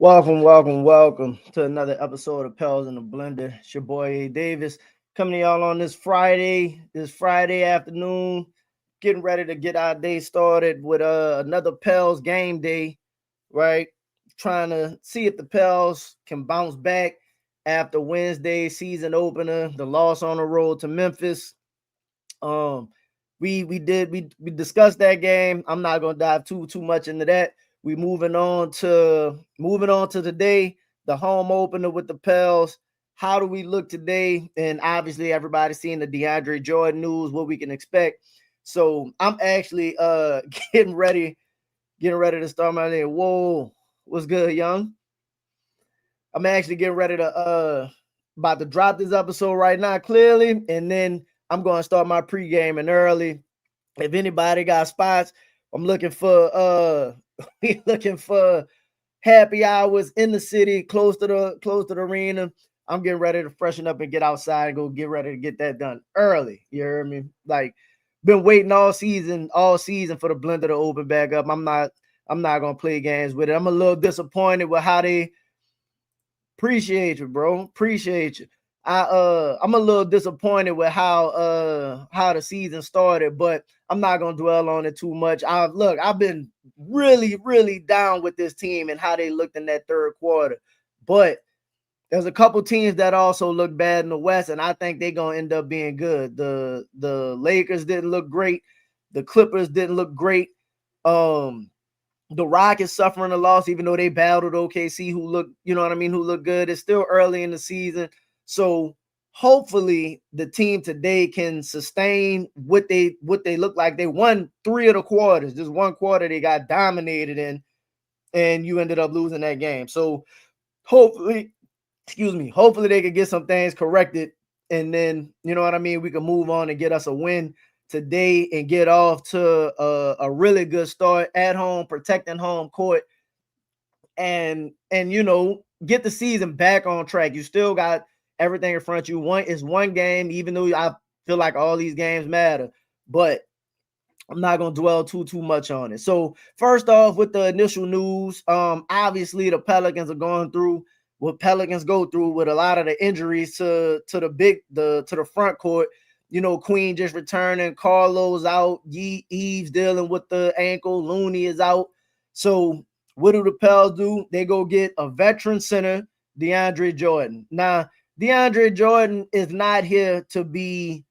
Welcome to another episode of Pels in the Blender. It's your boy A. Davis coming to y'all on this Friday afternoon, getting ready to get our day started with another Pels game day, right? Trying to see if the Pels can bounce back after Wednesday's season opener, the loss on the road to Memphis. Um, we discussed that game. I'm not gonna dive too much into that. We moving on to today, the home opener with the Pels. How do we look today? And obviously, everybody's seeing the DeAndre Jordan news, what we can expect. So I'm actually getting ready to start my day. Whoa, what's good, young? I'm actually getting ready to about to drop this episode right now, clearly, and then I'm going to start my pregame and early. If anybody got spots, I'm looking for looking for happy hours in the city, close to the arena. I'm getting ready to freshen up and get outside and go get ready to get that done early. You hear me? Like, been waiting all season for the blender to open back up. I'm not gonna play games with it. I'm a little disappointed with how they. Appreciate you, bro. Appreciate you. I'm a little disappointed with how the season started, but I'm not gonna dwell on it too much. I've been really down with this team and how they looked in that third quarter. But there's a couple teams that also look bad in the West, and I think they're gonna end up being good. The Lakers didn't look great, the Clippers didn't look great. The Rockets suffering a loss, even though they battled OKC, who look, who look good. It's still early in the season. So hopefully the team today can sustain what they look like. They won 3 of the quarters. Just one quarter they got dominated in, and you ended up losing that game. So hopefully they could get some things corrected, and then we can move on and get us a win today and get off to a really good start at home, protecting home court, and get the season back on track. You still got everything in front of you. One game, even though I feel like all these games matter, but I'm not gonna dwell too much on it. So first off, with the initial news, obviously the Pelicans are going through what Pelicans go through with a lot of the injuries to the front court. Queen just returning, Carlo's out, Eve's dealing with the ankle, Looney is out. So what do the Pels do? They go get a veteran center, DeAndre Jordan. Now, DeAndre Jordan is not here to be,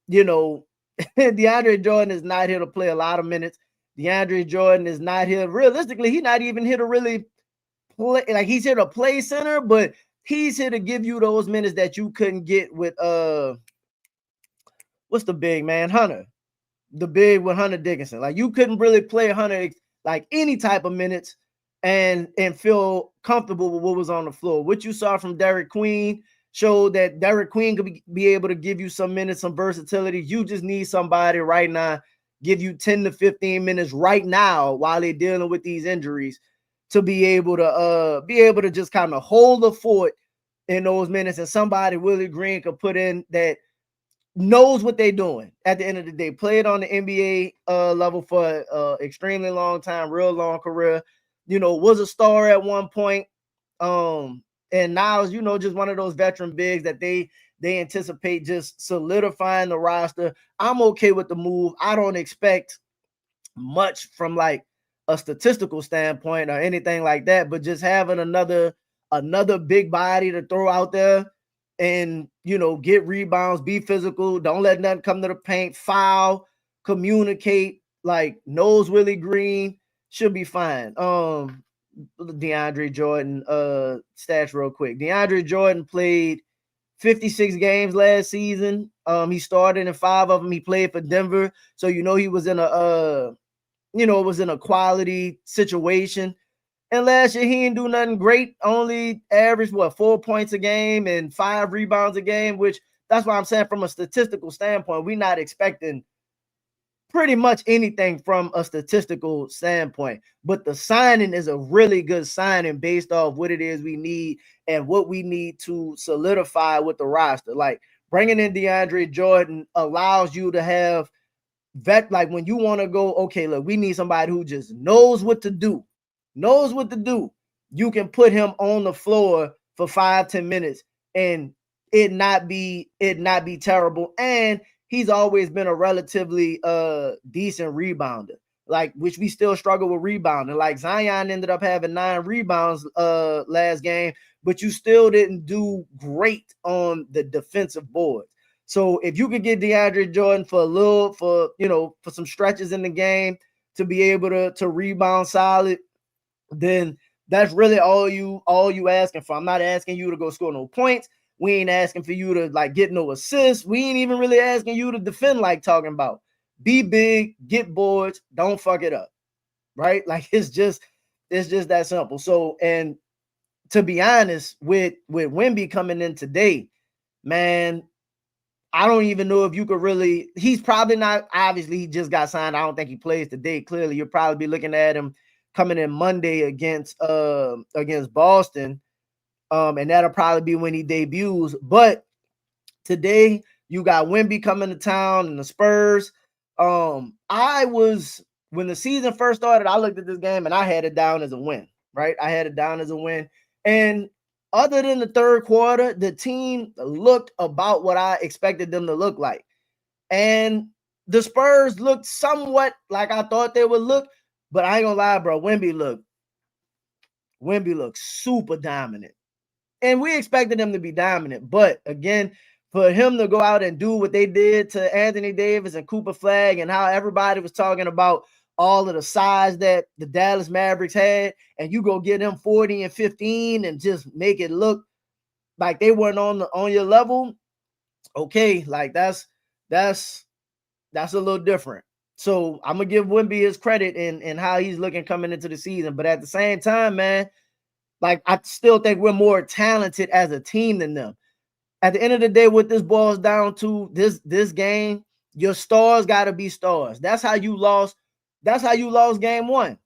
DeAndre Jordan is not here to play a lot of minutes. DeAndre Jordan is not here. Realistically, he's not even here to really play. Like, he's here to play center, but he's here to give you those minutes that you couldn't get with what's the big man? Hunter. The big with Hunter Dickinson. Like, you couldn't really play Hunter like any type of minutes and feel comfortable with what was on the floor. What you saw from Derek Queen showed that Derek Queen could be able to give you some minutes, some versatility. You just need somebody right now, give you 10 to 15 minutes right now while they're dealing with these injuries, to be able to just kind of hold the fort in those minutes. And somebody Willie Green could put in that knows what they're doing at the end of the day. Played on the NBA level for extremely long time, real long career. Was a star at one point. And now is, just one of those veteran bigs that they anticipate just solidifying the roster. I'm okay with the move. I don't expect much from like a statistical standpoint or anything like that, but just having another big body to throw out there and get rebounds, be physical, don't let nothing come to the paint, foul, communicate, like knows Willie Green, should be fine. DeAndre Jordan stats real quick. DeAndre Jordan played 56 games last season. He started in 5 of them. He played for Denver, so he was in a quality situation. And last year he didn't do nothing great. Only averaged 4 points a game and 5 rebounds a game, which that's why I'm saying from a statistical standpoint, we're not expecting pretty much anything from a statistical standpoint. But the signing is a really good signing based off what it is we need and what we need to solidify with the roster. Like, bringing in DeAndre Jordan allows you to have like when you want to go, okay, look, we need somebody who just knows what to do. you can put him on the floor for 5-10 minutes and it not be terrible. And he's always been a relatively decent rebounder, like, which we still struggle with rebounding. Like, Zion ended up having 9 rebounds last game, but you still didn't do great on the defensive boards. So if you could get DeAndre Jordan for some stretches in the game to be able to rebound solid, then that's really all you asking for. I'm not asking you to go score no points. We ain't asking for you to like get no assists. We ain't even really asking you to defend, like talking about. Be big, get boards, don't fuck it up. Right? Like, it's just that simple. So, and to be honest, with Wemby coming in today, man, I don't even know if you could really, he's probably not, obviously he just got signed. I don't think he plays today. Clearly, you'll probably be looking at him coming in Monday against Boston. And that'll probably be when he debuts. But today you got Wemby coming to town and the Spurs. When the season first started, I looked at this game and I had it down as a win, right? I had it down as a win. And other than the third quarter, the team looked about what I expected them to look like. And the Spurs looked somewhat like I thought they would look, but I ain't gonna lie, bro. Wemby looked super dominant. And we expected him to be dominant. But again, for him to go out and do what they did to Anthony Davis and Cooper Flag, and how everybody was talking about all of the size that the Dallas Mavericks had, and you go get them 40 and 15 and just make it look like they weren't on your level. Okay, like that's a little different. So I'm gonna give Wemby his credit in how he's looking coming into the season. But at the same time, man, like, I still think we're more talented as a team than them. At the end of the day, what this boils down to, this game, your stars got to be stars. That's how you lost. That's how you lost game one.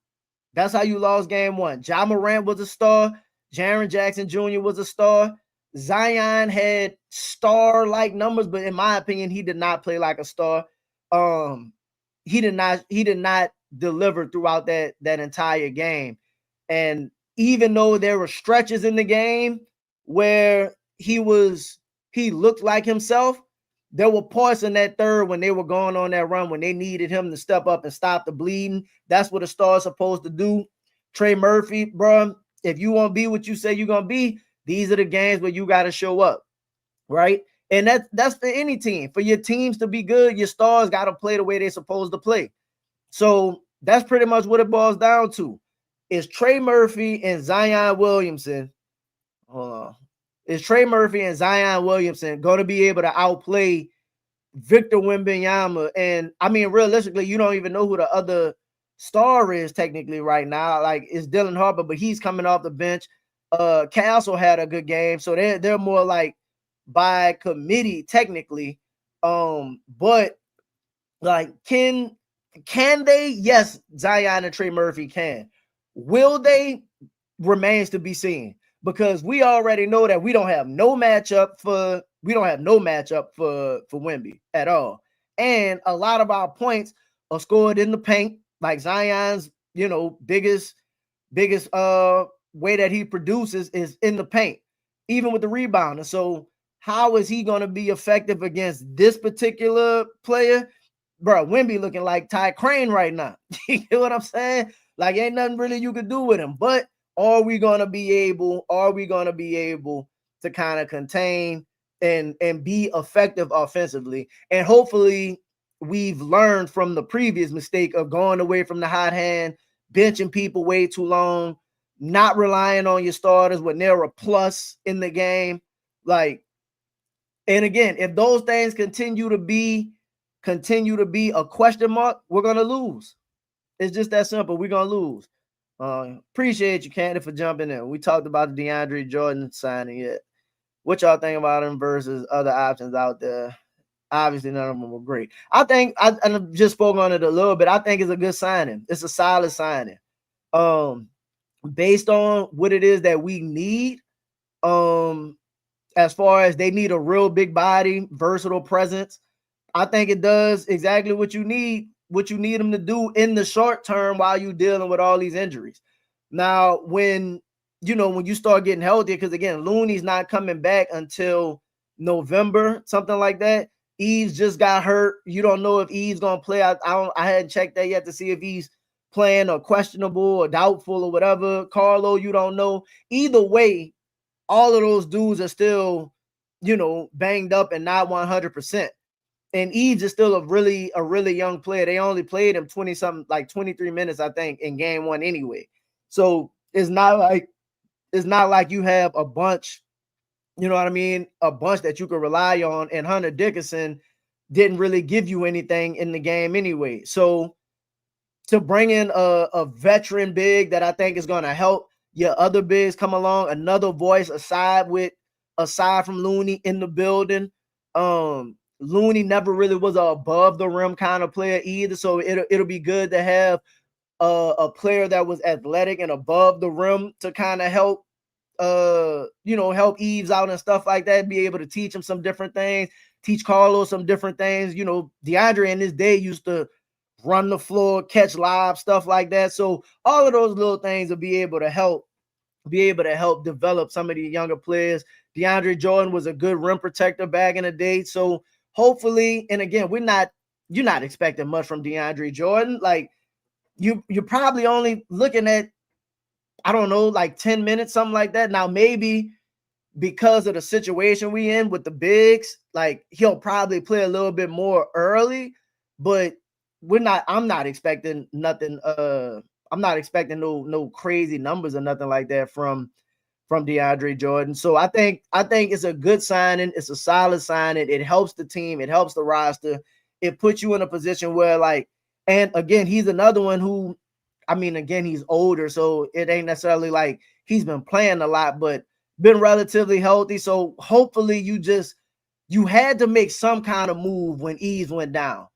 That's how you lost game one. Ja Morant was a star. Jaren Jackson Jr. was a star. Zion had star-like numbers, but in my opinion, he did not play like a star. He did not deliver throughout that entire game. And even though there were stretches in the game where he looked like himself, there were parts in that third when they were going on that run when they needed him to step up and stop the bleeding. That's what a star's supposed to do. Trey Murphy, bro, if you want to be what you say you're going to be, these are the games where you got to show up, right? And that's for any team. For your teams to be good, your stars got to play the way they're supposed to play. So that's pretty much what it boils down to. Is Trey Murphy and Zion Williamson, is Trey Murphy and Zion Williamson going to be able to outplay Victor Wembanyama? And I mean, realistically, you don't even know who the other star is technically right now. Like, it's Dylan Harper, but he's coming off the bench. Castle had a good game, so they're more like by committee technically. But like, can they? Yes, Zion and Trey Murphy can. Will they? Remains to be seen, because we already know that we don't have no matchup for Wemby at all. And a lot of our points are scored in the paint, like Zion's, biggest way that he produces is in the paint, even with the rebound. And so how is he going to be effective against this particular player? Bro, Wemby looking like Ty Crane right now. You know what I'm saying? Like, ain't nothing really you could do with him. But are we gonna be able to kind of contain and be effective offensively? And hopefully we've learned from the previous mistake of going away from the hot hand, benching people way too long, not relying on your starters when they're a plus in the game. Like, and again, if those things continue to be a question mark, we're gonna lose. It's just that simple. We're gonna lose. Appreciate you, Candy, for jumping in. We talked about the DeAndre Jordan signing yet. What y'all think about him versus other options out there? Obviously, none of them were great. I just spoke on it a little bit. I think it's a good signing. It's a solid signing. Based on what it is that we need, as far as they need a real big body, versatile presence, I think it does exactly what you need them to do in the short term while you're dealing with all these injuries. Now, when when you start getting healthier, because again, Looney's not coming back until November, something like that. Eves just got hurt. You don't know if Eves gonna play. I hadn't checked that yet to see if he's playing or questionable or doubtful or whatever. Carlo, you don't know. Either way, all of those dudes are still, banged up and not 100%. And Eves is still a really young player. They only played him 20 something, like 23 minutes, I think, in game one anyway. So it's not like you have a bunch, you know what I mean? A bunch that you could rely on. And Hunter Dickinson didn't really give you anything in the game anyway. So to bring in a veteran big that I think is going to help your other bigs come along, another voice aside from Looney in the building. Looney never really was a above the rim kind of player either. So it'll be good to have a player that was athletic and above the rim to kind of help help Eves out and stuff like that, be able to teach him some different things, teach Carlos some different things. DeAndre in his day used to run the floor, catch live, stuff like that. So all of those little things will be able to help develop some of the younger players. DeAndre Jordan was a good rim protector back in the day. So hopefully, and again, you're not expecting much from DeAndre Jordan. Like you're probably only looking at, I don't know, like 10 minutes, something like that. Now, maybe because of the situation we in with the bigs, like he'll probably play a little bit more early, but I'm not expecting nothing. I'm not expecting no crazy numbers or nothing like that from DeAndre Jordan. So I think it's a good signing. It's a solid signing. It helps the team. It helps the roster. It puts you in a position where, like, and again, he's another one who, I mean, again, he's older, so it ain't necessarily like he's been playing a lot, but been relatively healthy. So hopefully you had to make some kind of move when Eves went down.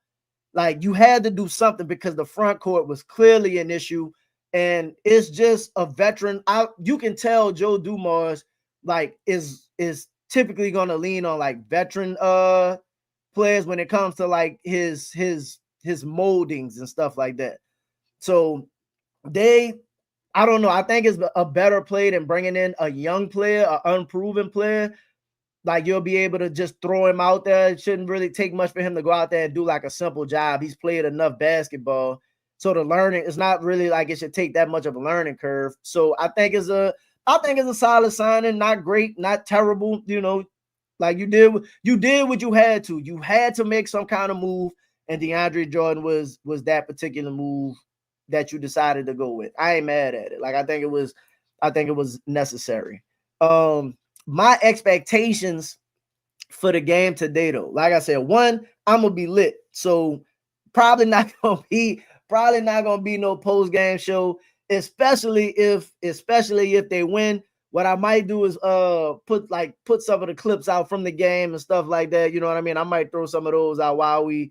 Like you had to do something because the front court was clearly an issue. And it's just a veteran. You can tell Joe Dumars like is typically going to lean on like veteran players when it comes to like his moldings and stuff like that. So I don't know. I think it's a better play than bringing in a young player, an unproven player. Like you'll be able to just throw him out there. It shouldn't really take much for him to go out there and do like a simple job. He's played enough basketball. So the learning, it's not really like it should take that much of a learning curve. So I think it's a solid signing, not great, not terrible. Like you did what you had to. You had to make some kind of move, and DeAndre Jordan was that particular move that you decided to go with. I ain't mad at it. Like I think it was necessary. My expectations for the game today, though, like I said, one, I'm gonna be lit. So probably not gonna be no post game show, especially if they win. What I might do is put some of the clips out from the game and stuff like that. You know what I mean? I might throw some of those out while we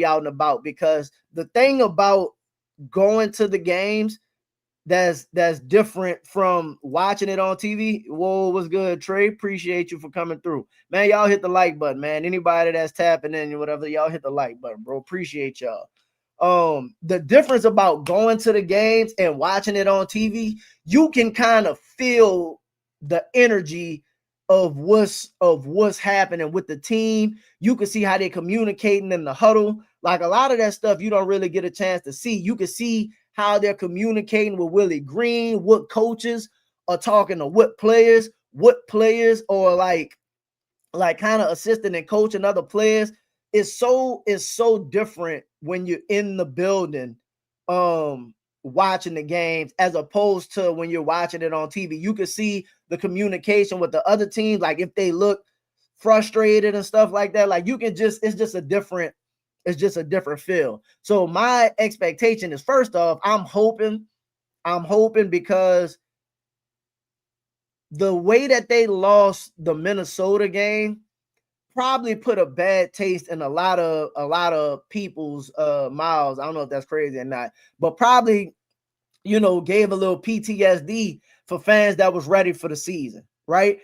out and about, because the thing about going to the games that's different from watching it on TV. Whoa, what's good, Trey? Appreciate you for coming through, man. Y'all hit the like button, man. Anybody that's tapping in, whatever, y'all hit the like button, bro. Appreciate y'all. The difference about going to the games and watching it on TV, you can kind of feel the energy of what's happening with the team. You can see how they're communicating in the huddle. Like a lot of that stuff you don't really get a chance to see. You can see how they're communicating with Willie Green, what coaches are talking to what players are like kind of assisting and coaching other players. It's so different when you're in the building watching the games as opposed to when you're watching it on TV. You can see the communication with the other teams, like if they look frustrated and stuff like that. Like it's just a different feel. So my expectation is, first off, I'm hoping because the way that they lost the Minnesota game probably put a bad taste in a lot of people's mouths. I don't know if that's crazy or not, but probably, gave a little PTSD for fans that was ready for the season, right?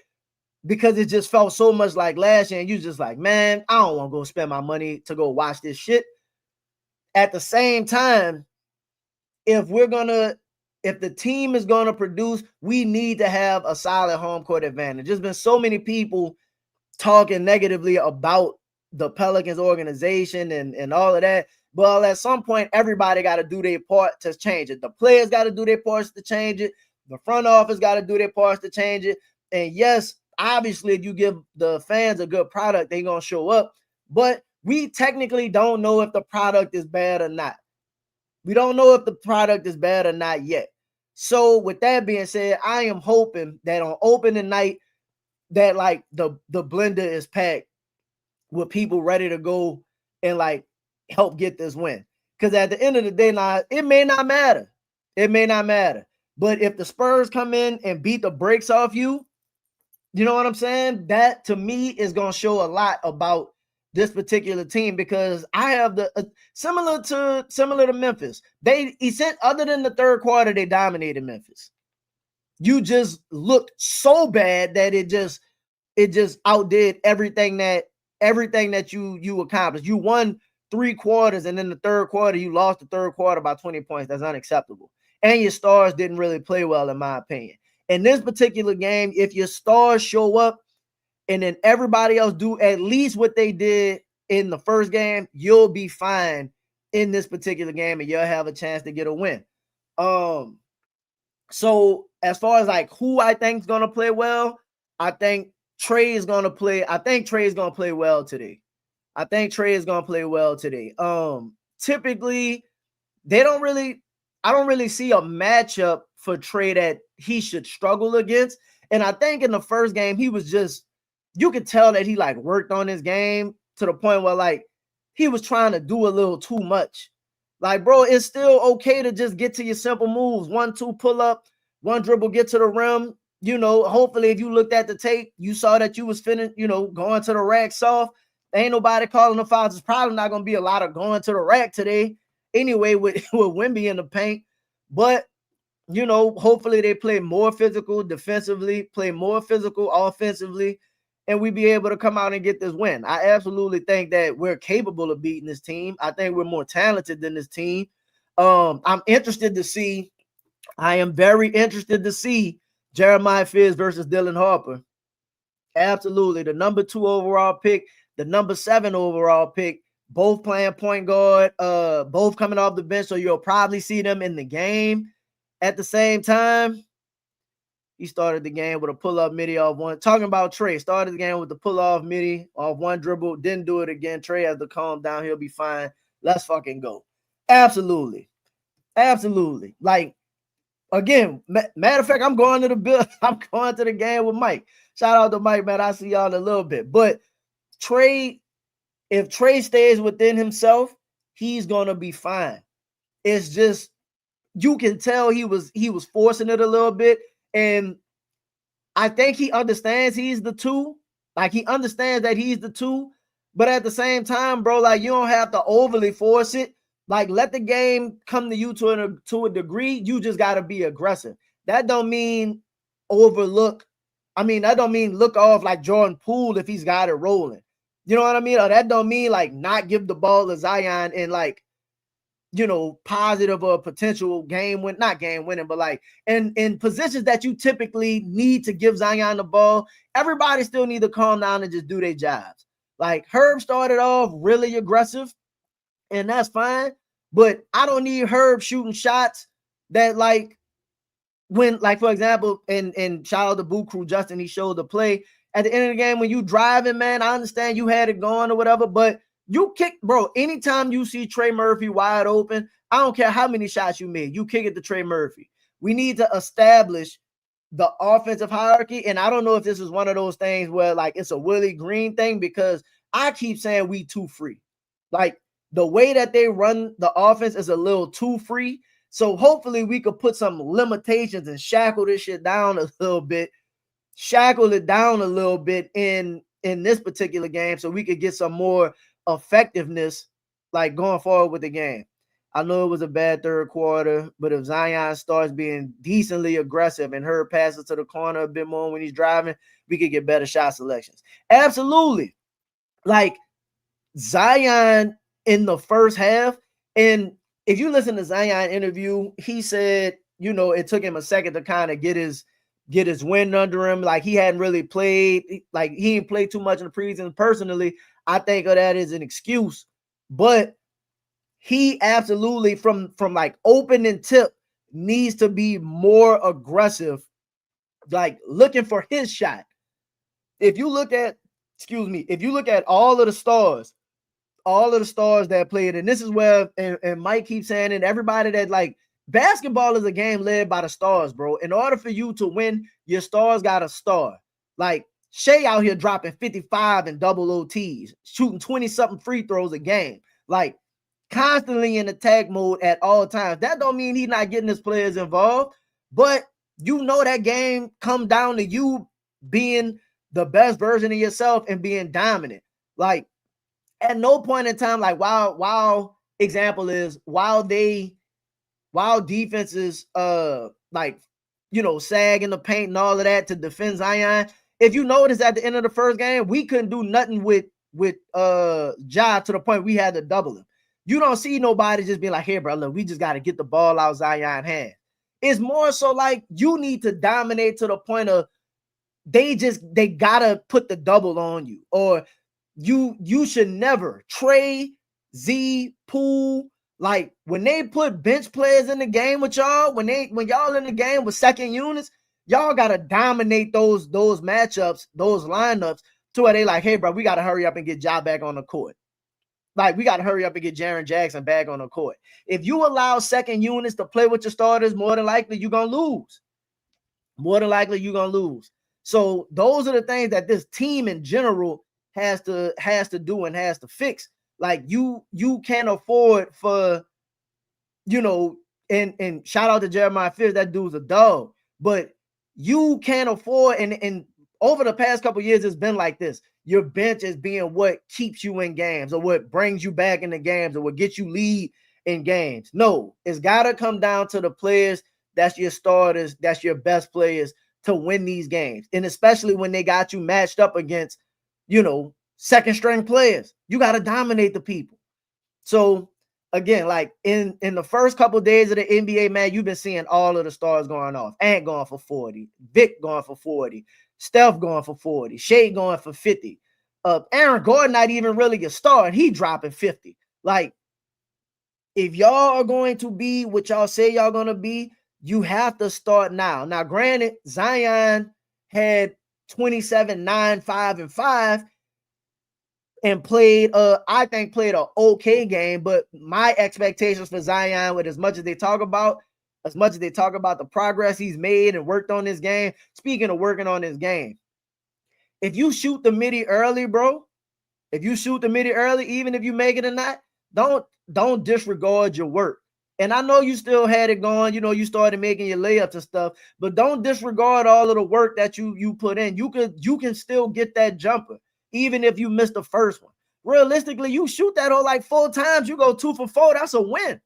Because it just felt so much like last year, and you just like, man, I don't want to go spend my money to go watch this shit. At the same time, if we're gonna if the team is going to produce, we need to have a solid home court advantage. There's been so many people talking negatively about the Pelicans organization and all of that. But at some point, everybody got to do their part to change it. The players got to do their parts to change it. The front office got to do their parts to change it. And yes, obviously, if you give the fans a good product, they're going to show up. But we technically don't know if the product is bad or not. We don't know if the product is bad or not yet. So with that being said, I am hoping that on opening night, that like the blender is packed with people ready to go and like help get this win. Because at the end of the day, now it may not matter. It may not matter. But if the Spurs come in and beat the brakes off you, you know what I'm saying? That to me is going to show a lot about this particular team, because I have the similar to Memphis. They other than the third quarter, they dominated Memphis. You just looked so bad that it just outdid everything that you accomplished. You won 3 quarters, and in the third quarter, you lost the third quarter by 20 points. That's unacceptable. And your stars didn't really play well, in my opinion. In this particular game, if your stars show up and then everybody else do at least what they did in the first game, you'll be fine in this particular game, and you'll have a chance to get a win. So as far as like who I think is gonna play well, I think Trey is gonna play. I think Trey is gonna play well today. Typically, I don't really see a matchup for Trey that he should struggle against. And I think in the first game, he was just, you could tell that he like worked on his game to the point where like he was trying to do a little too much. Like, bro, it's still okay to just get to your simple moves. 1-2 pull up, 1 dribble, get to the rim. You know, hopefully if you looked at the tape, you saw that you was finna, going to the rack soft. Ain't nobody calling the fouls. It's probably not going to be a lot of going to the rack today anyway with Wemby in the paint. But, hopefully they play more physical defensively, play more physical offensively, and we be able to come out and get this win. I absolutely think that we're capable of beating this team. I think we're more talented than this team. I am very interested to see Jeremiah Fizz versus Dylan Harper. Absolutely. The number 2 overall pick, the number 7 overall pick, both playing point guard, both coming off the bench. So you'll probably see them in the game at the same time. He started the game with a pull-up midi off one. Talking about Trey, started the game with the pull-off midi off 1 dribble. Didn't do it again. Trey has to calm down. He'll be fine. Let's fucking go. Absolutely. Like, again, matter of fact, I'm going to the game with Mike. Shout out to Mike, man. I'll see y'all in a little bit. But Trey, if Trey stays within himself, he's going to be fine. It's just, you can tell he was forcing it a little bit. And I think he understands he's the 2. Like, he understands that he's the 2. But at the same time, bro, like, you don't have to overly force it. Like, let the game come to you to a degree. You just got to be aggressive. That don't mean look off like Jordan Poole if he's got it rolling. You know what I mean? Or that don't mean, like, not give the ball to Zion and, like, positive or potential not game winning, but like in positions that you typically need to give Zion the ball. Everybody still need to calm down and just do their jobs. Like, Herb started off really aggressive, and that's fine, but I don't need Herb shooting shots that, like, when, like, for example, and shout out to Boo Crew Justin, he showed the play at the end of the game when you driving, man. I understand you had it going or whatever, but you kick, bro, anytime you see Trey Murphy wide open, I don't care how many shots you made, you kick it to Trey Murphy. We need to establish the offensive hierarchy, and I don't know if this is one of those things where, like, it's a Willie Green thing, because I keep saying we too free. Like, the way that they run the offense is a little too free, so hopefully we could put some limitations and shackle this shit down a little bit, in this particular game, so we could get some more effectiveness, like, going forward with the game. I know it was a bad third quarter, but if Zion starts being decently aggressive and Herb passes to the corner a bit more when he's driving, we could get better shot selections. Absolutely. Like, Zion in the first half, and if you listen to Zion interview, he said it took him a second to kind of get his wind under him. Like, he hadn't really played, like he didn't play too much in the preseason. Personally, I think of that as an excuse, but he absolutely from like opening tip needs to be more aggressive, like looking for his shot. If you look at all of the stars that played, and this is where, and Mike keeps saying it, everybody that, like, basketball is a game led by the stars, bro. In order for you to win, your stars got to star. Like, Shea out here dropping 55 and double OTs, shooting 20-something free throws a game, like constantly in attack mode at all times. That don't mean he's not getting his players involved, but that game come down to you being the best version of yourself and being dominant. Like, at no point in time, like, while defenses like, sag in the paint and all of that to defend Zion. If you notice, at the end of the first game, we couldn't do nothing with Ja, to the point we had to double him. You don't see nobody just being like, "Here, bro, look, we just got to get the ball out Zion's hand." It's more so like you need to dominate to the point of they gotta put the double on you, or you should never. Trey, Z, Poole, like, when they put bench players in the game with y'all, when y'all in the game with second units, y'all gotta dominate those matchups, those lineups, to where they like, "Hey, bro, we gotta hurry up and get Ja back on the court." Like, we gotta hurry up and get Jaren Jackson back on the court. If you allow second units to play with your starters, more than likely you're gonna lose. So those are the things that this team in general has to do and has to fix. Like, you can't afford for, and shout out to Jeremiah Fierce, that dude's a dog, but you can't afford, and over the past couple of years, it's been like this. Your bench is being what keeps you in games, or what brings you back into games, or what gets you lead in games. No, it's got to come down to the players. That's your starters. That's your best players to win these games. And especially when they got you matched up against, second string players, you got to dominate the people. So again, like, in the first couple of days of the NBA, man, you've been seeing all of the stars going off. Ant going for 40, Vic going for 40, Steph going for 40, Shea going for 50. Aaron Gordon not even really a star, and he dropping 50. Like, if y'all are going to be what y'all say y'all gonna be, you have to start now. Now, granted, Zion had 27, 9, 5, and 5, and played an okay game. But my expectations for Zion, with as much as they talk about the progress he's made and worked on his game, speaking of working on his game, if you shoot the midi early, bro, even if you make it or not, don't disregard your work. And I know you still had it going, you started making your layups and stuff, but don't disregard all of the work that you put in. You can still get that jumper, even if you missed the first one. Realistically, you shoot that like 4 times, you go 2 for 4, that's a win.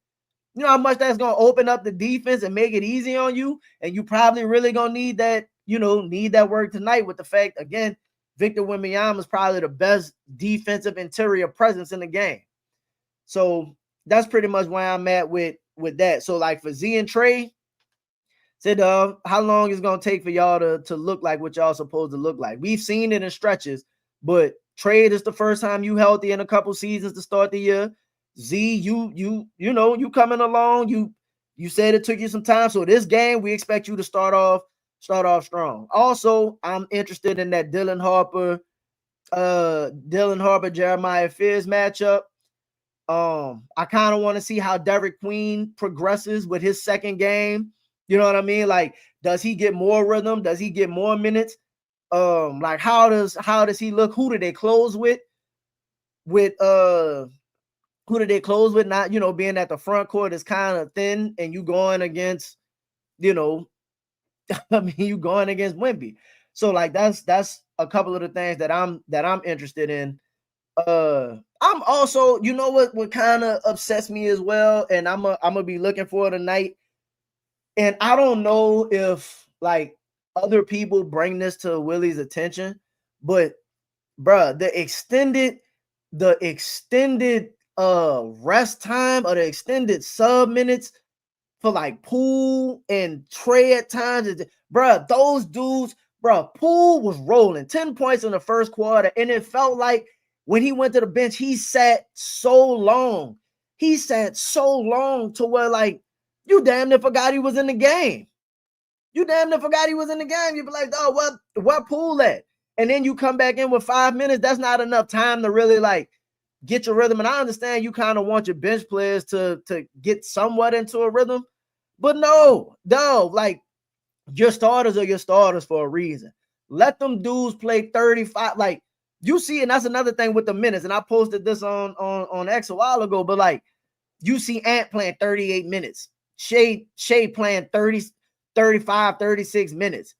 You know how much that's going to open up the defense and make it easy on you, and you probably really going to need that work tonight, with the fact, again, Victor Wembanyama is probably the best defensive interior presence in the game. So that's pretty much where I'm at with that. So, like, for Z and Trey, said, how long is going to take for y'all to look like what y'all supposed to look like? We've seen it in stretches, but Trey, this is the first time you healthy in a couple seasons to start the year. Z, you coming along. You said it took you some time. So this game, we expect you to start off strong. Also, I'm interested in that Dylan Harper, Jeremiah Fierce matchup. I kind of want to see how Derek Queen progresses with his second game. You know what I mean? Like, does he get more rhythm? Does he get more minutes? Like, how does he look? Who do they close with? Who did they close with? Not, being at the front court is kind of thin, and you going against, you going against Wemby. So, like, that's a couple of the things that I'm interested in. I'm also, what kind of upsets me as well, and I'm gonna be looking for it tonight. And I don't know if, like, other people bring this to Willie's attention, but bruh, the extended rest time, or the extended sub minutes for like Poole and Trey at times. Bruh, those dudes, bruh, Poole was rolling 10 points in the first quarter, and it felt like when he went to the bench, he sat so long. He sat so long to where, like, you damn near forgot he was in the game. You damn near forgot he was in the game. You'd be like, oh, where Poole at? And then you come back in with 5 minutes. That's not enough time to really, like, get your rhythm. And I understand you kind of want your bench players to get somewhat into a rhythm. But no, like, your starters are your starters for a reason. Let them dudes play 35. Like, you see, and that's another thing with the minutes. And I posted this on X a while ago, but like, you see Ant playing 38 minutes. Shea playing 30, 35, 36 minutes.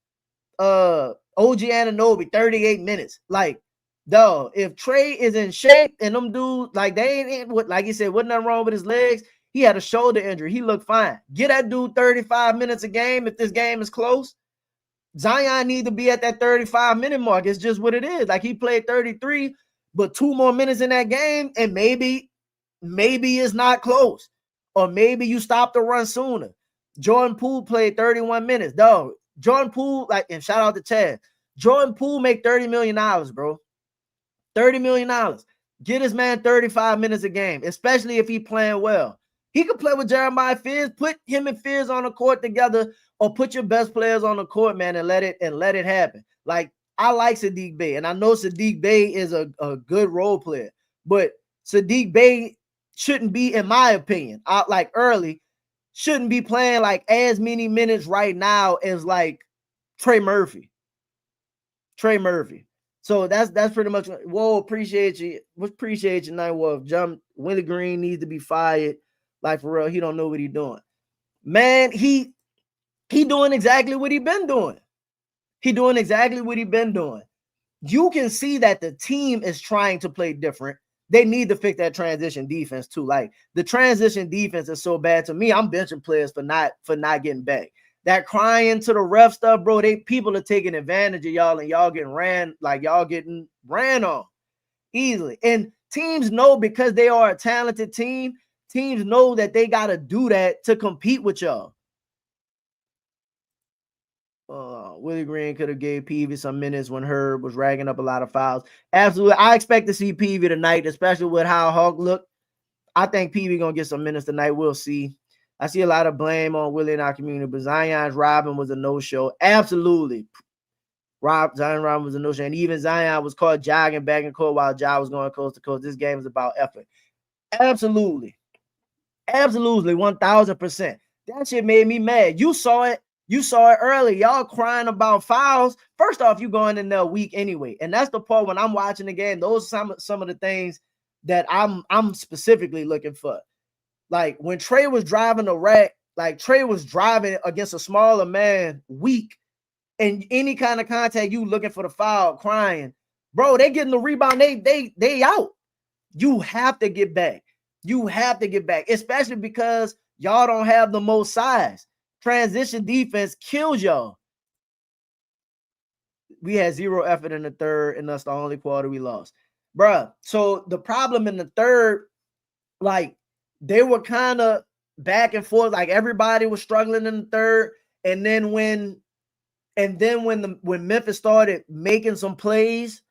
OG Anunoby, 38 minutes. Like, dog, if Trey is in shape and them dudes, like, they ain't, like you said, wasn't nothing wrong with his legs. He had a shoulder injury. He looked fine. Get that dude 35 minutes a game if this game is close. Zion need to be at that 35-minute mark. It's just what it is. Like, he played 33, but 2 more minutes in that game, and maybe it's not close. Or maybe you stop the run sooner. Jordan Poole played 31 minutes. Dog, Jordan Poole, like, and shout out to Chad. Jordan Poole make $30 million, bro. $30 million. Get this man 35 minutes a game, especially if he playing well. He could play with Jeremiah Fears. Put him and Fears on the court together, or put your best players on the court, man, and let it happen. Like, I like Saddiq Bey, and I know Saddiq Bey is a good role player, but Saddiq Bey shouldn't be, in my opinion, like early, shouldn't be playing like as many minutes right now as like Trey Murphy. So that's pretty much. Whoa, appreciate you. Appreciate you, Night Wolf. Willie Green needs to be fired. Like, for real, he don't know what he's doing. Man, he doing exactly what he been doing. You can see that the team is trying to play different. They need to fix that transition defense too. Like, the transition defense is so bad. To me, I'm benching players for not getting back. That crying to the ref stuff, bro. People are taking advantage of y'all, and y'all getting ran on easily. And teams know, because they are a talented team. Teams know that they got to do that to compete with y'all. Willie Green could have gave Peavy some minutes when Herb was ragging up a lot of fouls. Absolutely. I expect to see Peavy tonight, especially with how Hawk looked. I think Peavy going to get some minutes tonight. We'll see. I see a lot of blame on Willie in our community, but Zion's robbing was a no-show. Absolutely. Zion Robin was a no-show. And even Zion was caught jogging back and forth while Ja was going coast to coast. This game is about effort. Absolutely. 1,000%. That shit made me mad. You saw it early. Y'all crying about fouls. First off, you going in there weak anyway. And that's the part when I'm watching the game. Those are some of the things that I'm specifically looking for. Like, when Trey was driving the rack, like, Trey was driving against a smaller man weak, and any kind of contact, you looking for the foul, crying. Bro, they getting the rebound. They out. You have to get back. Especially because y'all don't have the most size. Transition defense kills y'all. We had 0 effort in the third, and that's the only quarter we lost. Bruh, so the problem in the third, like, they were kind of back and forth. Like, everybody was struggling in the third. And then when Memphis started making some plays,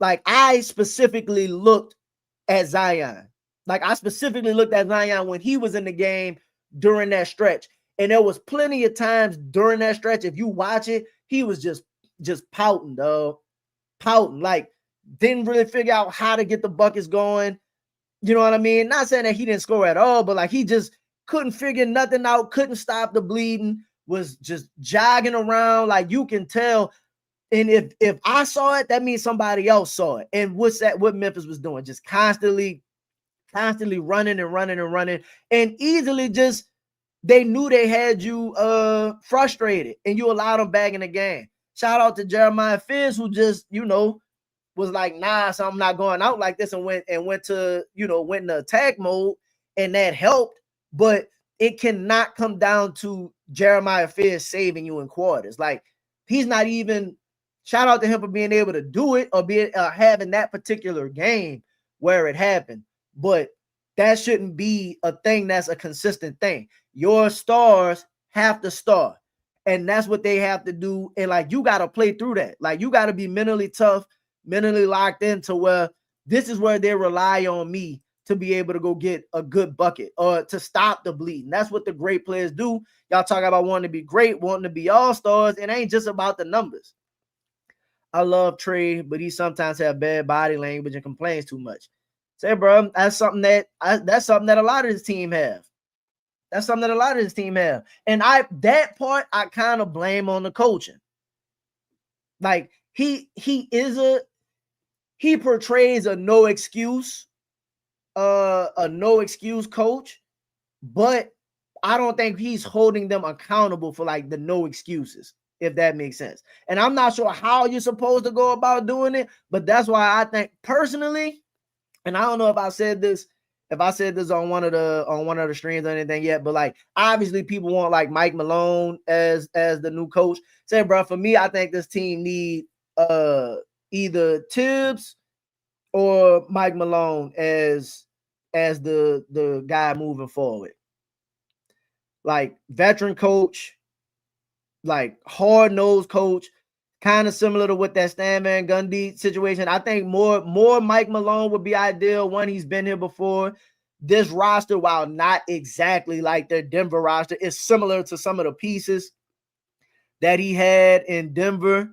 like, I specifically looked at Zion. When he was in the game during that stretch. And there was plenty of times during that stretch, if you watch it, he was just pouting, dog. Pouting. Like, didn't really figure out how to get the buckets going. You know what I mean? Not saying that he didn't score at all, but like, he just couldn't figure nothing out, couldn't stop the bleeding, was just jogging around. Like, you can tell. And if I saw it, that means somebody else saw it. And what Memphis was doing, just constantly running and easily just, they knew they had you frustrated, and you allowed them back in the game. Shout out to Jeremiah Fears, who just, was like, nah, so I'm not going out like this, and went into attack mode, and that helped. But it cannot come down to Jeremiah Fears saving you in quarters. Like, he's not even, shout out to him for being able to do it, or having that particular game where it happened. But that shouldn't be a thing that's a consistent thing. your stars have to start. And that's what they have to do. And like, you got to play through that. Like, you got to be mentally tough, mentally locked into where this is where they rely on me to be able to go get a good bucket or to stop the bleeding. That's what the great players do. Y'all talk about wanting to be great, wanting to be all-stars. It ain't just about the numbers. I love Trey, but he sometimes have bad body language and complains too much. Say, bro, that's something that a lot of this team have. That's something that a lot of this team have. And that part I kind of blame on the coaching. Like, he portrays a no excuse coach, but I don't think he's holding them accountable for like the no excuses, if that makes sense. And I'm not sure how you're supposed to go about doing it, but that's why I think personally, and I don't know if I said this on one of the streams or anything yet, but like, obviously people want like Mike Malone as the new coach. Say, bro, for me, I think this team need either Tibbs or Mike Malone as the guy moving forward. Like, veteran coach, like hard-nosed coach, kind of similar to what that Stan Van Gundy situation. I think more Mike Malone would be ideal. One, he's been here before. This roster, while not exactly like their Denver roster, is similar to some of the pieces that he had in Denver.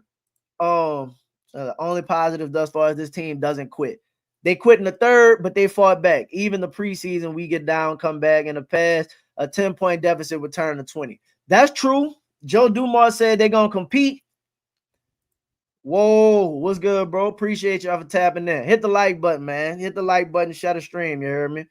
The only positive thus far is this team doesn't quit. They quit in the third, but they fought back. Even the preseason, we get down, come back. In the past, a 10-point deficit would turn to 20. That's true. Joe Dumars said they're going to compete. Whoa, what's good, bro? Appreciate y'all for tapping in. Hit the like button, man. Hit the like button, share the stream, you heard me?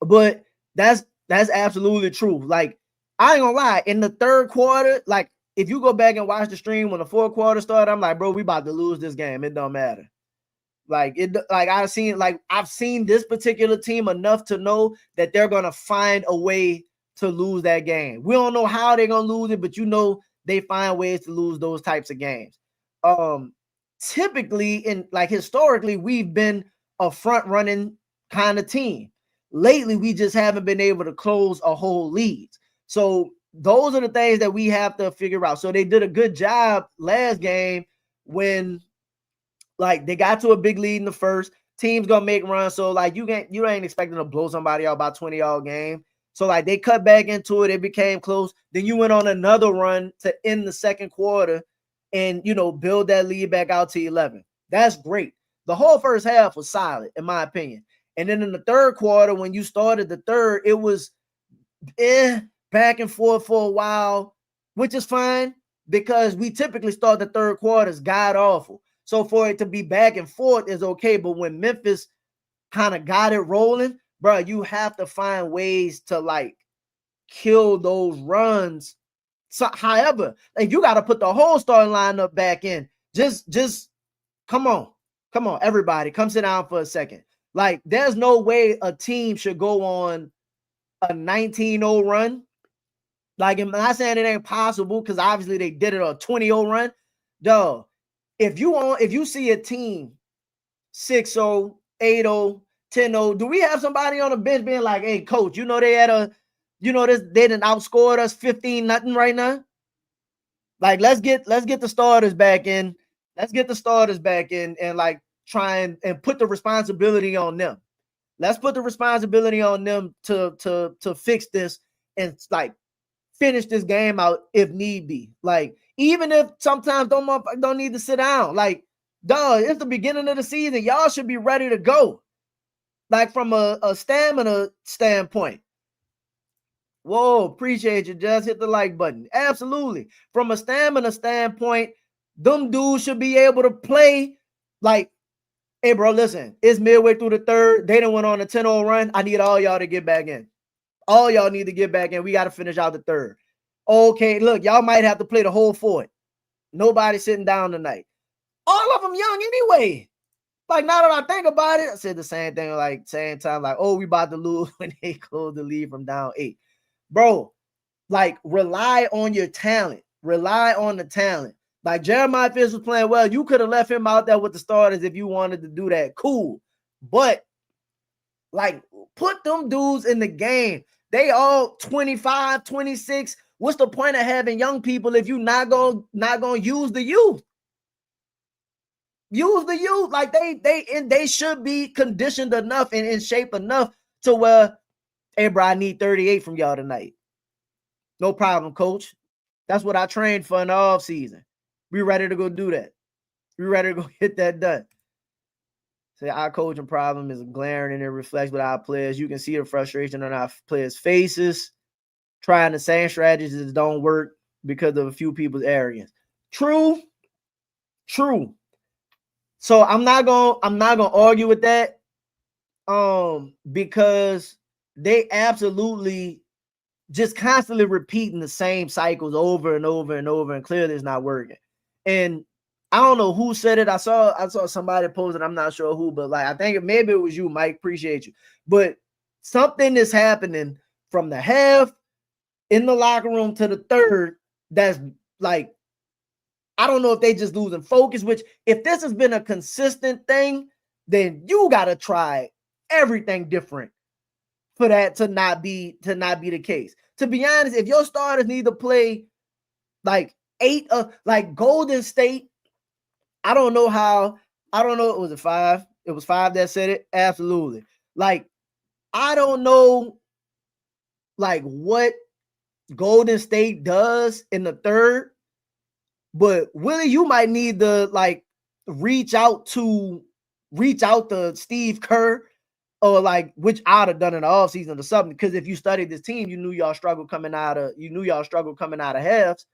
But that's absolutely true. Like, I ain't gonna lie, in the third quarter, like, if you go back and watch the stream when the fourth quarter started, I'm like, bro, we about to lose this game. It don't matter. I've seen this particular team enough to know that they're gonna find a way to lose that game. We don't know how they're gonna lose it, but you know they find ways to lose those types of games. Typically, historically, we've been a front running kind of team. Lately, we just haven't been able to close a whole lead. So those are the things that we have to figure out. So they did a good job last game when, like, they got to a big lead in the first. Team's gonna make runs. So like, you ain't expecting to blow somebody out by 20 all game. So like, they cut back into it. It became close. Then you went on another run to end the second quarter and, build that lead back out to 11. That's great. The whole first half was solid, in my opinion. And then in the third quarter, when you started the third, it was back and forth for a while, which is fine because we typically start the third quarters god awful. So for it to be back and forth is okay. But when Memphis kind of got it rolling, bro, you have to find ways to like kill those runs. So, however, like, you got to put the whole starting lineup back in. Just come on, everybody, come sit down for a second. Like, there's no way a team should go on a 19-0 run. Like, I'm not saying it ain't possible because obviously they did it a 20-0 run. Dog, if you see a team 6-0, 8-0, 10-0, do we have somebody on the bench being like, hey, coach, they had they didn't outscored us 15-0 right now? Like, let's get the starters back in. Let's get the starters back in and like try and put the responsibility on them. Let's put the responsibility on them to fix this and like finish this game out if need be. Like, even if sometimes don't need to sit down. Like, dog, it's the beginning of the season. Y'all should be ready to go. Like, from a stamina standpoint. Whoa, appreciate you. Just hit the like button. Absolutely. From a stamina standpoint, them dudes should be able to play. Like, hey, bro, listen, it's midway through the third. They done went on a 10-0 run. I need all y'all to get back in. All y'all need to get back in. We got to finish out the third. Okay, look, y'all might have to play the whole fourth. Nobody sitting down tonight. All of them young anyway. Like, now that I think about it, I said the same thing, like, same time, like, oh, we about to lose when they close the lead from down 8. Bro, like, rely on your talent. Rely on the talent. Like, Jeremiah Fields was playing well. You could have left him out there with the starters if you wanted to do that. Cool. But Like, put them dudes in the game. They all 25, 26. What's the point of having young people if you're not gonna use the youth? Use the youth. Like, they should be conditioned enough and in shape enough to where, hey, bro, I need 38 from y'all tonight. No problem, coach. That's what I trained for in the off season. We ready to go do that. We ready to go get that done. So our coaching problem is glaring and it reflects with our players. You can see the frustration on our players' faces, trying the same strategies that don't work because of a few people's arrogance. True. So I'm not gonna argue with that. Because they absolutely just constantly repeating the same cycles over and over and over, and clearly it's not working. And I don't know who said it. I saw somebody post it. I'm not sure who, but like, I think maybe it was you, Mike. Appreciate you. But something is happening from the half in the locker room to the third. That's like, I don't know if they just losing focus, which if this has been a consistent thing, then you got to try everything different for that to not be the case. To be honest, if your starters need to play like like Golden State, I don't know. It was a 5. It was 5 that said it. Absolutely. Like, I don't know like what Golden State does in the third, but Willie, you might need to like reach out to Steve Kerr, or like, which I'd have done in the offseason or something. Because if you studied this team, you knew y'all struggle coming out of halves.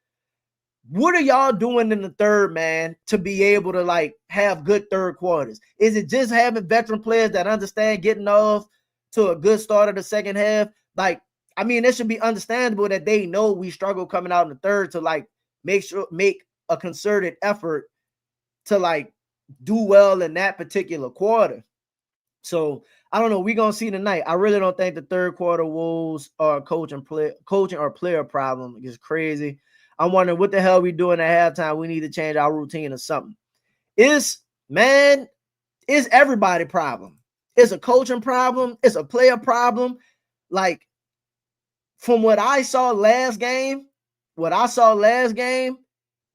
What are y'all doing in the third, man, to be able to like have good third quarters? Is it just having veteran players that understand getting off to a good start of the second half? Like, I mean, it should be understandable that they know we struggle coming out in the third to like make a concerted effort to like do well in that particular quarter. So I don't know. We're gonna see tonight. I really don't think the third quarter woes are coaching or player problem. It's crazy. I'm wondering what the hell we doing at halftime. We need to change our routine or something. It's everybody problem. It's a coaching problem. It's a player problem. Like, from what I saw last game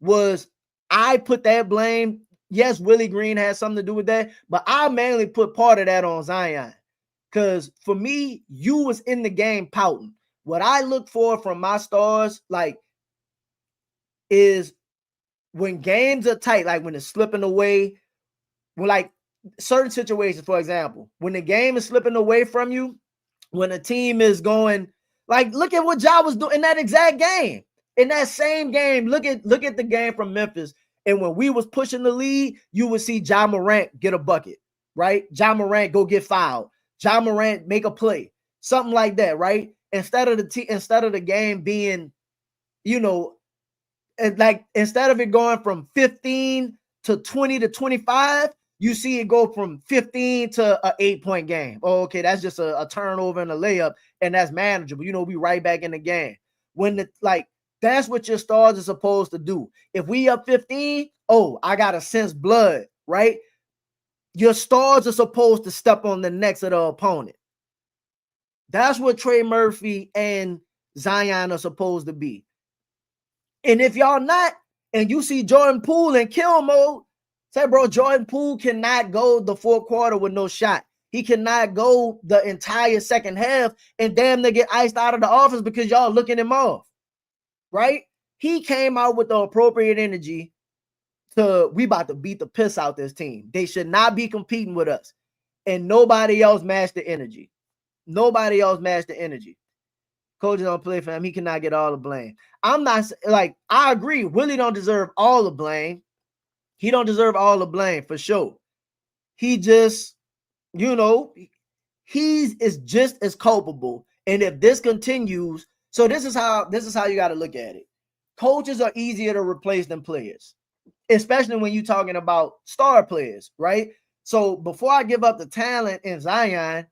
was, I put that blame. Yes, Willie Green has something to do with that, but I mainly put part of that on Zion. Because for me, you was in the game pouting. What I look for from my stars, like, is when games are tight, like when it's slipping away, when like certain situations, for example, when the game is slipping away from you, when a team is going, like, look at what Ja was doing in that exact game. In that same game, look at the game from Memphis. And when we was pushing the lead, you would see Ja Morant get a bucket, right? Ja Morant go get fouled. Ja Morant make a play, something like that, right? Instead of the game being, and like, instead of it going from 15 to 20 to 25, you see it go from 15 to an 8-point game. Oh, okay, that's just a turnover and a layup, and that's manageable. We right back in the game. When that's what your stars are supposed to do. If we up 15, oh, I gotta sense blood, right? Your stars are supposed to step on the necks of the opponent. That's what Trey Murphy and Zion are supposed to be. And if y'all not, and you see Jordan Poole in kill mode, say, bro, Jordan Poole cannot go the fourth quarter with no shot. He cannot go the entire second half and damn near get iced out of the office because y'all looking him off, right? He came out with the appropriate energy to, we about to beat the piss out this team. They should not be competing with us. And nobody else matched the energy. Coaches don't play for him. He cannot get all the blame. I'm not like, I agree. Willie don't deserve all the blame. He don't deserve all the blame for sure. He just, he is just as culpable. And if this continues, so this is how you got to look at it. Coaches are easier to replace than players, especially when you're talking about star players, right? So before I give up the talent in Zion,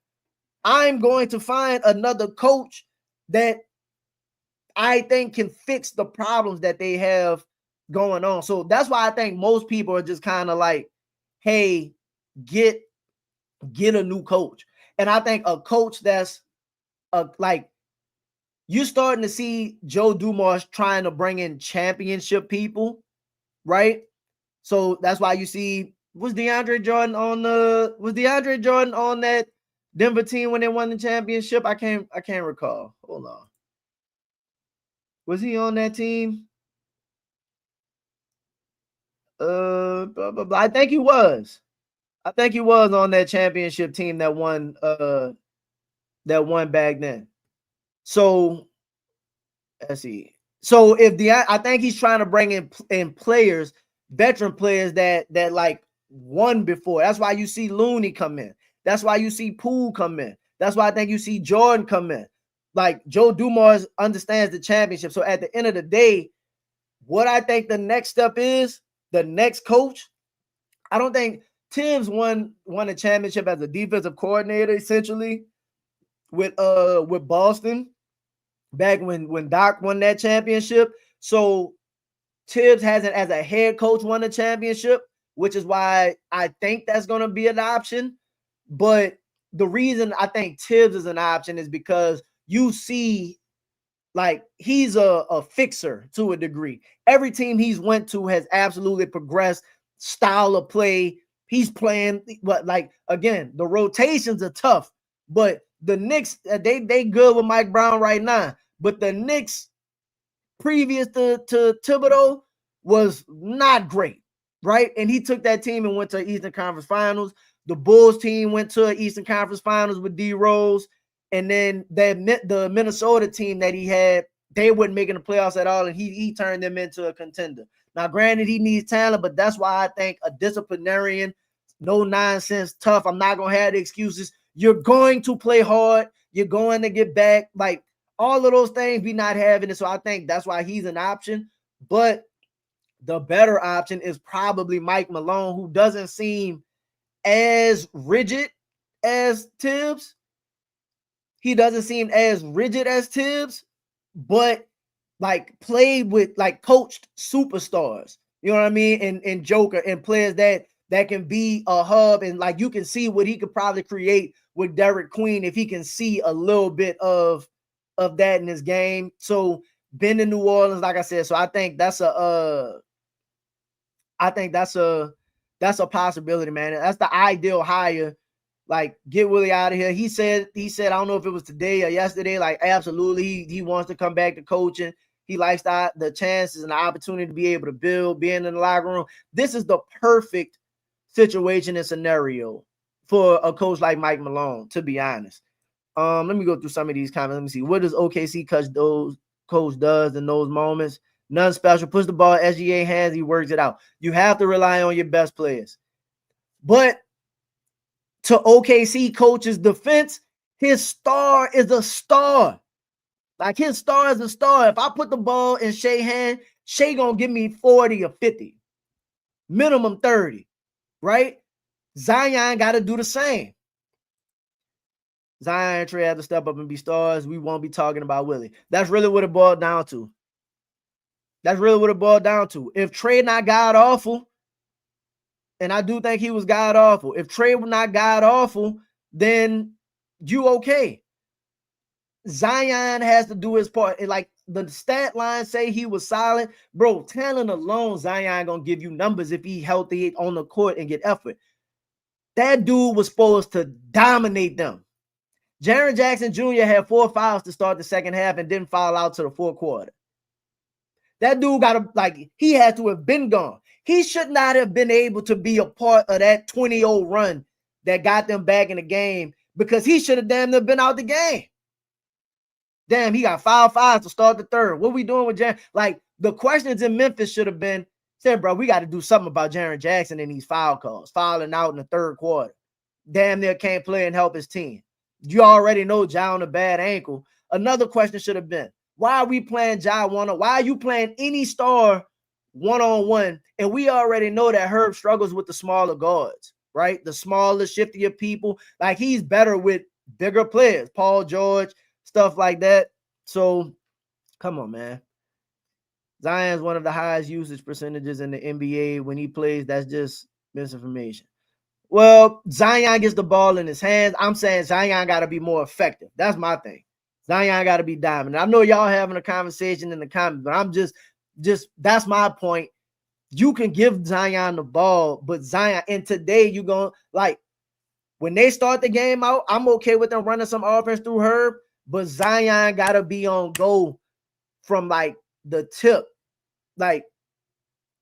I'm going to find another coach that I think can fix the problems that they have going on. So that's why I think most people are just kind of like, hey, get a new coach. And I think a coach that's like, you starting to see Joe Dumars trying to bring in championship people, right? So that's why you see, was DeAndre Jordan on that Denver team when they won the championship? I can't recall. Hold on. Was he on that team? Blah, blah, blah. I think he was. I think he was on that championship team that won back then. So let's see. So I think he's trying to bring in players, veteran players that like won before. That's why you see Looney come in. That's why you see Poole come in. That's why I think you see Jordan come in. Like, Joe Dumars understands the championship. So at the end of the day, what I think the next step is, the next coach, I don't think Tibbs won a championship as a defensive coordinator, essentially, with Boston back when Doc won that championship. So Tibbs hasn't, as a head coach, won a championship, which is why I think that's going to be an option. But the reason I think Tibbs is an option is because you see, like, he's a fixer to a degree. Every team he's went to has absolutely progressed style of play. He's playing, but like, again, the rotations are tough, but the Knicks, they good with Mike Brown right now. But the Knicks previous to Thibodeau was not great, right? And he took that team and went to Eastern Conference Finals. The Bulls team went to Eastern Conference Finals with D Rose. And then the Minnesota team that he had, they weren't making the playoffs at all, and he turned them into a contender. Now, granted, he needs talent, but that's why I think a disciplinarian, no nonsense, tough. I'm not going to have the excuses. You're going to play hard. You're going to get back. Like, all of those things, we not having it. So I think that's why he's an option. But the better option is probably Mike Malone, who doesn't seem as rigid as Tibbs. He doesn't seem as rigid as Tibbs, but like played with, like, coached superstars. You know what I mean? And Joker and players that can be a hub, and like you can see what he could probably create with Derek Queen if he can see a little bit of that in his game. So been in New Orleans, like I said. So I think that's a possibility, man. That's the ideal hire. Like, get Willie out of here. He said, I don't know if it was today or yesterday, like, absolutely, he wants to come back to coaching. He likes the chances and the opportunity to be able to build, being in the locker room. This is the perfect situation and scenario for a coach like Mike Malone, to be honest. Let me go through some of these comments. Let me see. What does OKC coach does in those moments? None special. Puts the ball in SGA hands. He works it out. You have to rely on your best players. But to OKC coach's defense, his star is a star. Like, his star is a star. If I put the ball in Shea's hand, Shea gonna give me 40 or 50. Minimum 30. Right? Zion got to do the same. Zion and Trey have to step up and be stars. We won't be talking about Willie. That's really what it boiled down to. If Trey not god awful, and I do think he was god awful. If Trey was not god awful, then you okay. Zion has to do his part. And like the stat line say, he was solid. Bro, talent alone, Zion gonna give you numbers if he healthy on the court and get effort. That dude was supposed to dominate them. Jaren Jackson Jr. had 4 fouls to start the second half and didn't foul out to the fourth quarter. That dude he had to have been gone. He should not have been able to be a part of that 20-0 run that got them back in the game, because he should have damn near been out the game. Damn, he got 5 fouls to start the third. What we doing with Jaren? Like, the questions in Memphis should have been, said, bro, we got to do something about Jaren Jackson and these foul calls, fouling out in the third quarter. Damn near can't play and help his team. You already know Ja on a bad ankle. Another question should have been, why are we playing Ja one-on-one? Why are you playing any star one-on-one? And we already know that Herb struggles with the smaller guards, right? The smaller, shiftier people. Like, he's better with bigger players, Paul George, stuff like that. So, come on, man. Zion's one of the highest usage percentages in the NBA when he plays. That's just misinformation. Well, Zion gets the ball in his hands. I'm saying Zion got to be more effective. That's my thing. Zion got to be dominant. I know y'all having a conversation in the comments, but I'm just that's my point. You can give Zion the ball, but Zion, and today you going like when they start the game out, I'm okay with them running some offense through Herb, but Zion got to be on go from like the tip. Like,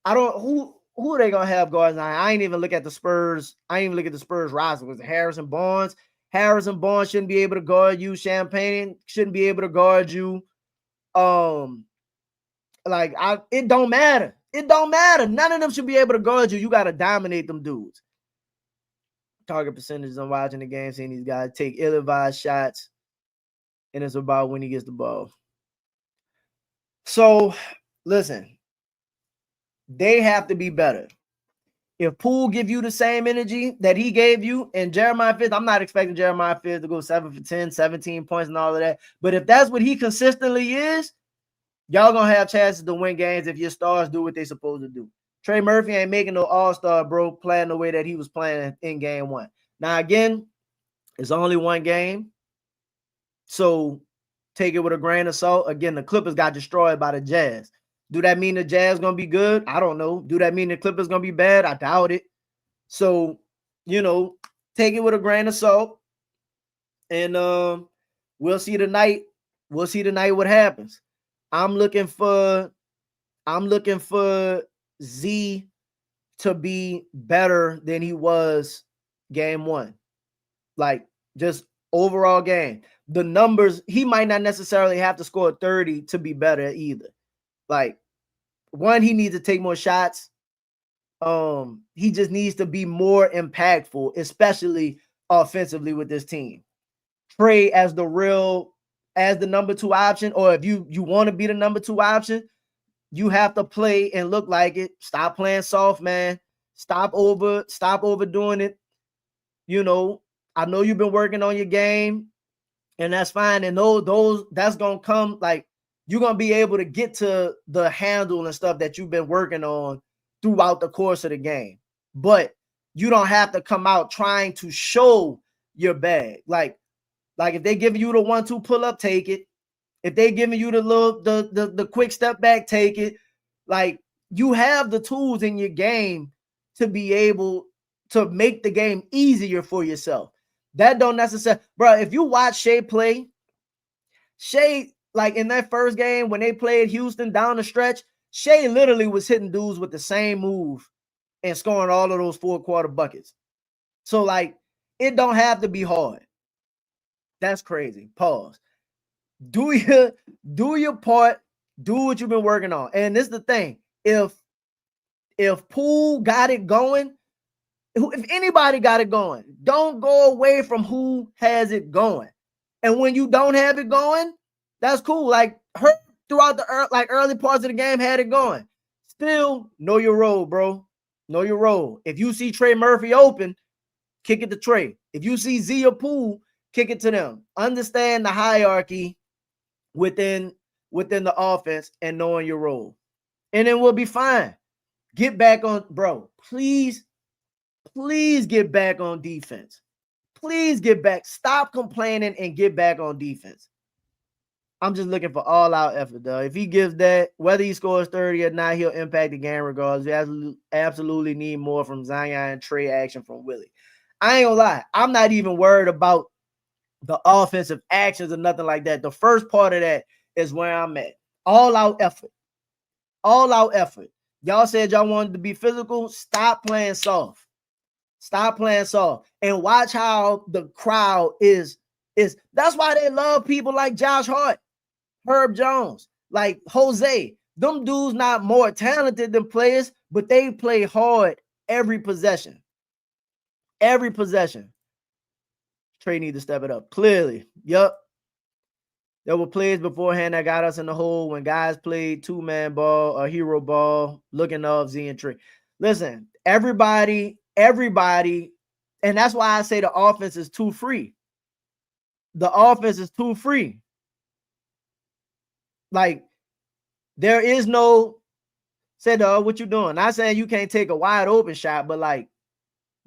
I don't who are they gonna have guards now? I ain't even look at the Spurs. I ain't even look at the Spurs roster. Was it Harrison Barnes? Harrison Barnes shouldn't be able to guard you. Champagne shouldn't be able to guard you. It don't matter. It don't matter. None of them should be able to guard you. You got to dominate them dudes. Target percentages. I'm watching the game, seeing these guys take ill-advised shots, and it's about when he gets the ball. So, listen, they have to be better. If Poole give you the same energy that he gave you, and Jeremiah Fitz, I'm not expecting Jeremiah Fitz to go 7 for 10, 17 points and all of that. But if that's what he consistently is, y'all going to have chances to win games if your stars do what they're supposed to do. Trey Murphy ain't making no all-star, bro, playing the way that he was playing in game one. Now, again, it's only one game. So take it with a grain of salt. Again, the Clippers got destroyed by the Jazz. Do that mean the Jazz going to be good? I don't know. Do that mean the Clippers going to be bad? I doubt it. So, take it with a grain of salt. And we'll see tonight. We'll see tonight what happens. I'm looking for Z to be better than he was game one. Like, just overall game. The numbers, he might not necessarily have to score 30 to be better either. Like, one, he needs to take more shots. He just needs to be more impactful, especially offensively with this team. Trey as the number 2 option, or if you want to be the number 2 option, you have to play and look like it. Stop playing soft, man. Stop overdoing it. I know you've been working on your game, and that's fine. And those that's gonna come, like, you're gonna be able to get to the handle and stuff that you've been working on throughout the course of the game. But you don't have to come out trying to show your bag. Like if they give you the 1-2 pull up, take it. If they giving you the quick step back, take it. Like, you have the tools in your game to be able to make the game easier for yourself. That don't necessarily, bro. If you watch Shea play, like in that first game when they played Houston down the stretch, Shea literally was hitting dudes with the same move and scoring all of those 4-quarter buckets. So, like, it don't have to be hard. That's crazy. Pause. Do your part. Do what you've been working on. And this is the thing. If Poole got it going, if anybody got it going, don't go away from who has it going. And when you don't have it going, that's cool. Like, her throughout the early parts of the game had it going. Still, know your role, bro. Know your role. If you see Trey Murphy open, kick it to Trey. If you see Z or Poole, kick it to them. Understand the hierarchy within the offense and knowing your role. And then we'll be fine. Get back on, bro. Please get back on defense. Please get back. Stop complaining and get back on defense. I'm just looking for all-out effort, though. If he gives that, whether he scores 30 or not, he'll impact the game regardless. We absolutely need more from Zion and Trey action from Willie. I ain't gonna lie. I'm not even worried about the offensive actions or nothing like that. The first part of that is where I'm at. All-out effort. All-out effort. Y'all said y'all wanted to be physical. Stop playing soft. Stop playing soft. And watch how the crowd is. That's why they love people like Josh Hart, Herb Jones, like Jose. Them dudes not more talented than players, but they play hard every possession. Every possession. Trey need to step it up. Clearly. Yup. There were plays beforehand that got us in the hole when guys played 2-man ball or hero ball, looking off Z and Trey. Listen, everybody, and that's why I say the offense is too free. The offense is too free. Like, there is no, said, what you doing? Not saying you can't take a wide open shot, but like,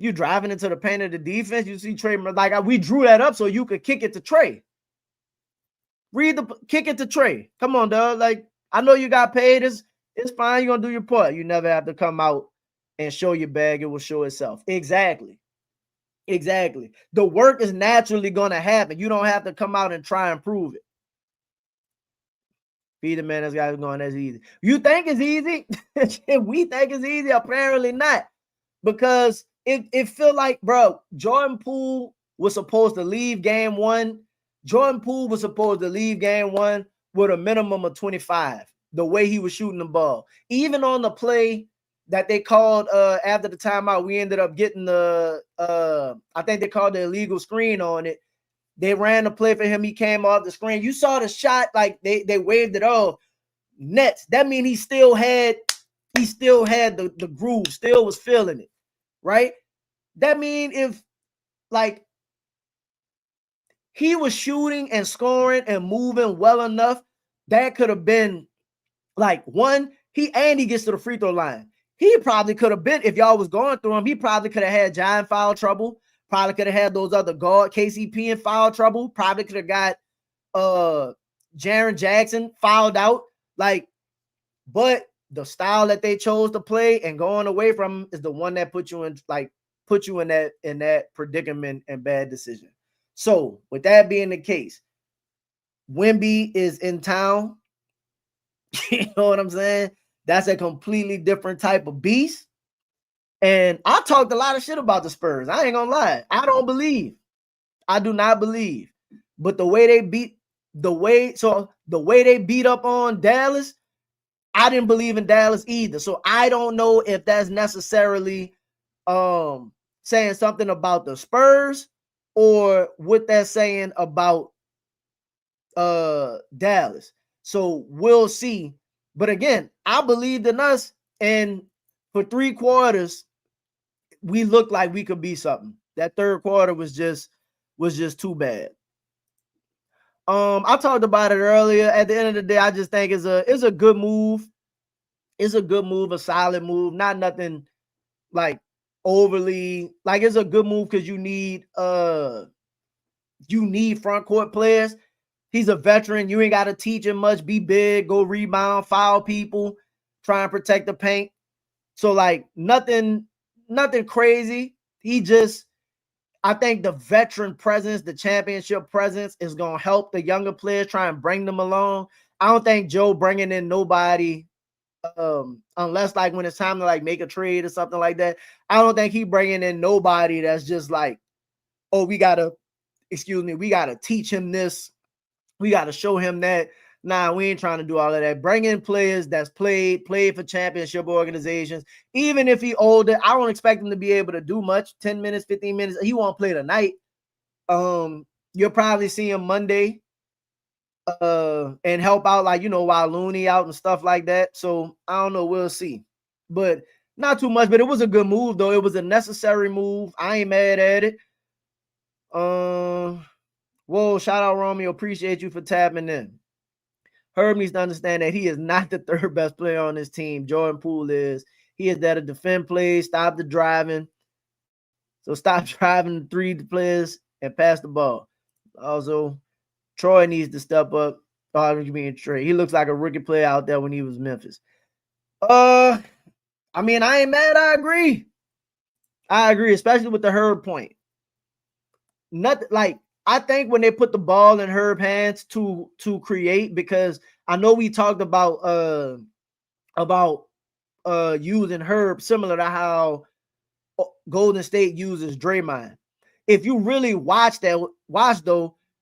You driving into the paint of the defense. You see Trey, like we drew that up so you could kick it to Trey. Kick it to Trey. Come on, dog. Like, I know you got paid. It's fine. You're gonna do your part. You never have to come out and show your bag. It will show itself. Exactly. The work is naturally gonna happen. You don't have to come out and try and prove it. Be the man, this guy's going, that's easy. You think it's easy? We think it's easy. Apparently not. Because it feel like, bro, Jordan Poole was supposed to leave game one. Jordan Poole was supposed to leave game one with a minimum of 25, the way he was shooting the ball. Even on the play that they called after the timeout, we ended up getting I think they called the illegal screen on it. They ran the play for him. He came off the screen. You saw the shot, like they waved it off. Nets. That means he still had the groove, still was feeling it, right? That means if like he was shooting and scoring and moving well enough, that could have been like he gets to the free throw line. He probably could have been, if y'all was going through him, he probably could have had John foul trouble. Probably could have had those other guard KCP in foul trouble. Probably could have got Jaren Jackson fouled out. Like, but the style that they chose to play and going away from him is the one that put you in that predicament and bad decision. So with that being the case, Wemby is in town. You know what I'm saying? That's a completely different type of beast. And I talked a lot of shit about the Spurs. I ain't gonna lie. I do not believe. But the way they beat up on Dallas, I didn't believe in Dallas either. So I don't know if that's necessarily saying something about the Spurs or what they're saying about Dallas. So we'll see. But again, I believed in us, and for 3 quarters, we looked like we could be something. That third quarter was just too bad. I talked about it earlier. At the end of the day, I just think it's a good move. It's a good move, a solid move, not nothing like overly, like it's a good move because you need front court players. He's a veteran. You ain't got to teach him much. Be big, go rebound, foul people, try and protect the paint. So like nothing crazy. I think the veteran presence, the championship presence is going to help the younger players, try and bring them along. I don't think Joe bringing in nobody, unless like when it's time to like make a trade or something like that. I don't think he bringing in nobody that's just like, oh, we got to teach him this. We got to show him that. Nah, we ain't trying to do all of that. Bring in players that's played for championship organizations. Even if he older, I don't expect him to be able to do much. 10 minutes, 15 minutes. He won't play tonight. You'll probably see him Monday and help out, like, while Looney out and stuff like that. So I don't know. We'll see. But not too much. But it was a good move, though. It was a necessary move. I ain't mad at it. Whoa, shout out Romeo. Appreciate you for tapping in. Herb needs to understand that he is not the third best player on this team. Jordan Poole is. He is there to defend plays, stop the driving. So stop driving the 3 players and pass the ball. Also, Troy needs to step up. He looks like a rookie player out there when he was Memphis. I mean, I ain't mad. I agree, especially with the Herb point. Nothing like, I think when they put the ball in Herb hands to create, because I know we talked about using Herb similar to how Golden State uses Draymond. If you really watch though,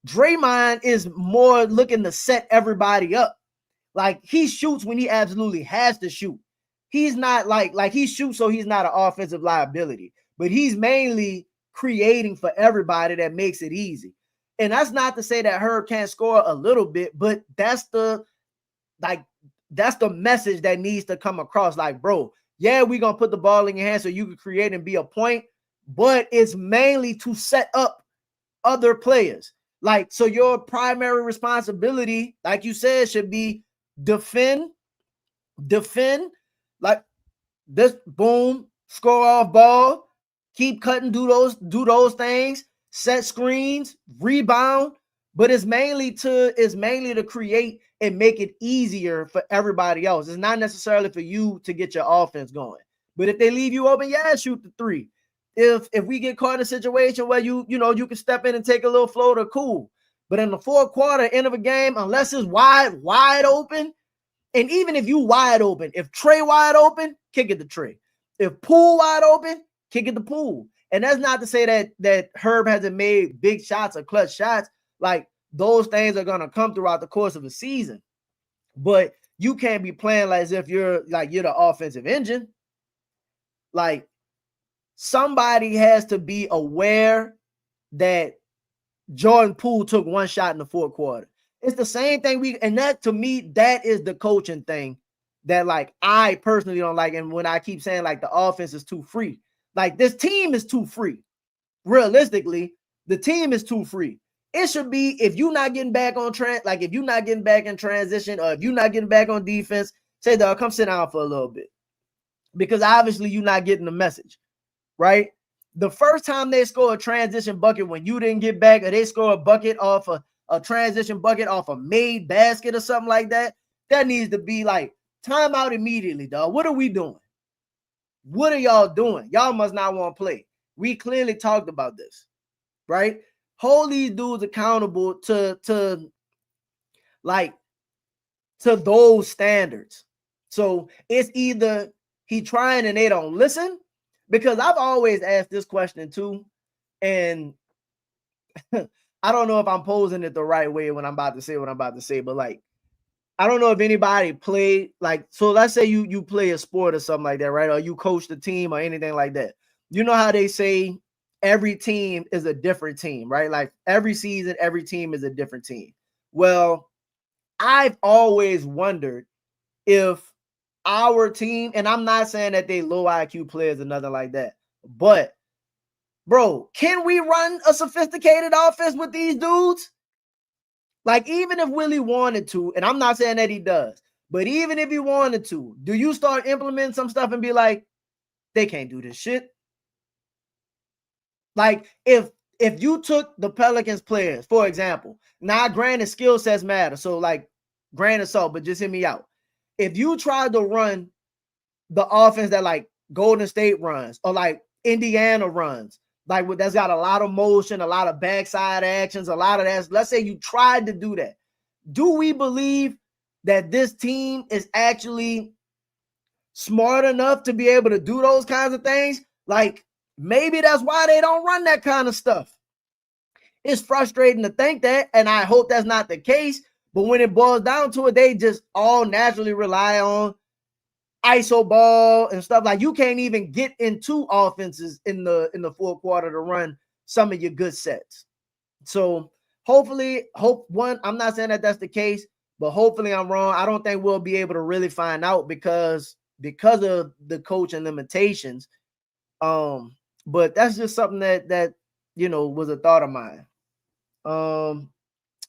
Draymond is more looking to set everybody up. Like, he shoots when he absolutely has to shoot. He's not like he shoots so he's not an offensive liability, but he's mainly creating for everybody that makes it easy. And that's not to say that Herb can't score a little bit, but that's the message that needs to come across. Like, bro, yeah, we're going to put the ball in your hands so you can create and be a point, but it's mainly to set up other players. Like, so your primary responsibility, like you said, should be defend, like this, boom, score off ball, keep cutting, do those things, set screens, rebound. But it's mainly to create and make it easier for everybody else. It's not necessarily for you to get your offense going. But if they leave you open, yeah, shoot the three. If we get caught in a situation where you can step in and take a little floater, cool. But in the fourth quarter, end of a game, unless it's wide open, and even if you wide open, if Trey wide open, kick it to Trey. If Poole wide open, kick it to Poole. And that's not to say that Herb hasn't made big shots or clutch shots. Like, those things are going to come throughout the course of a season. But you can't be playing like as if you're the offensive engine. Like, somebody has to be aware that Jordan Poole took one shot in the fourth quarter. It's the same thing and that, to me, that is the coaching thing that, like, I personally don't like. And when I keep saying, like, the offense is too free, like, this team is too free. Realistically, the team is too free. It should be, if you're not getting back on if you're not getting back in transition, or if you're not getting back on defense, say, dog, come sit down for a little bit. Because obviously you're not getting the message, right? The first time they score a transition bucket when you didn't get back, or they score a bucket off a transition bucket off a made basket or something like that, that needs to be like, timeout immediately, dog. What are we doing? What are y'all doing? Y'all must not want to play. We clearly talked about this, right? Hold these dudes accountable to those standards. So it's either he trying and they don't listen, because I've always asked this question too, and I don't know if I'm posing it the right way when I'm about to say what I'm about to say, but like, I don't know if anybody played, like, so let's say you play a sport or something like that, right? Or you coach the team or anything like that. You know how they say every team is a different team, right? Like, every season, every team is a different team. Well, I've always wondered if our team, and I'm not saying that they low IQ players or nothing like that, but bro, can we run a sophisticated offense with these dudes? Like, even if Willie wanted to, and I'm not saying that he does, but even if he wanted to, do you start implementing some stuff and be like, they can't do this shit? Like, if you took the Pelicans players, for example, now granted skill sets matter, so like, grain of salt, but just hear me out. If you tried to run the offense that like Golden State runs, or like Indiana runs, like, that's got a lot of motion, a lot of backside actions, a lot of that. Let's say you tried to do that. Do we believe that this team is actually smart enough to be able to do those kinds of things? Like, maybe that's why they don't run that kind of stuff. It's frustrating to think that, and I hope that's not the case. But when it boils down to it, they just all naturally rely on ISO ball and stuff. Like, you can't even get into offenses in the fourth quarter to run some of your good sets. So hopefully, I'm not saying that that's the case, but hopefully I'm wrong. I don't think we'll be able to really find out because of the coaching limitations. But that's just something that was a thought of mine.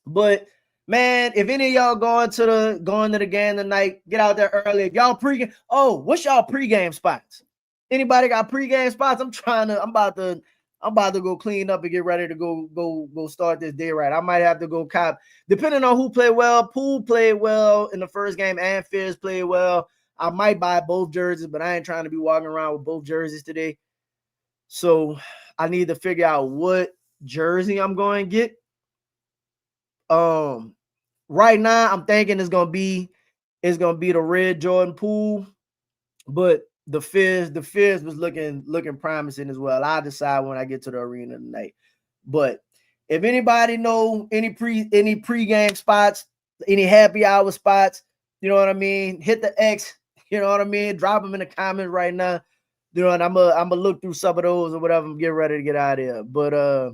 But man, if any of y'all going to the game tonight, get out there early. If y'all pregame, what's y'all pregame spots? Anybody got pregame spots? I'm about to go clean up and get ready to go start this day right. I might have to go cop, depending on who played well. Poole played well in the first game, and Fizz played well. I might buy both jerseys, but I ain't trying to be walking around with both jerseys today. So I need to figure out what jersey I'm going to get. Right now I'm thinking it's gonna be the red Jordan Poole, but the Fizz was looking promising as well. I'll decide when I get to the arena tonight. But if anybody know any pregame spots, any happy hour spots, you know what I mean, hit the X, you know what I mean, drop them in the comments right now. You know, and I'm gonna look through some of those or whatever and get ready to get out of here. But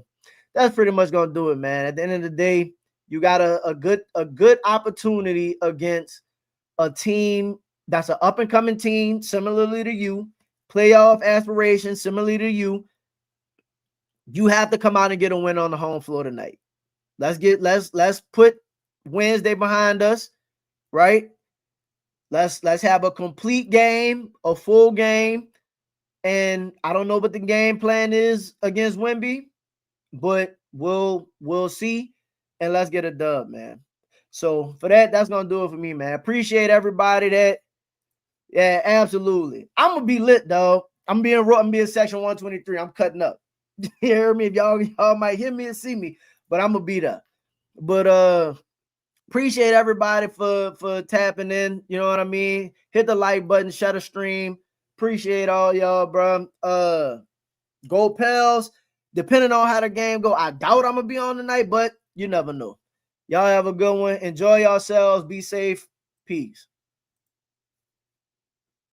that's pretty much gonna do it, man. At the end of the day, you got a good opportunity against a team that's an up and coming team, similarly to you, playoff aspirations, similarly to you. You have to come out and get a win on the home floor tonight. Let's put Wednesday behind us, right? Let's have a complete game, a full game, And I don't know what the game plan is against Wemby, but we'll see. And let's get a dub, man. So for that, that's gonna do it for me, man. Appreciate everybody that. Yeah, absolutely. I'm gonna be lit, dog. I'm being section 123. I'm cutting up. You hear me? If y'all might hear me and see me, but I'm gonna be there. But appreciate everybody for tapping in. You know what I mean? Hit the like button, share the stream. Appreciate all y'all, bro. Go Pels. Depending on how the game go, I doubt I'm gonna be on tonight, but you never know. Y'all have a good one. Enjoy yourselves. Be safe. Peace.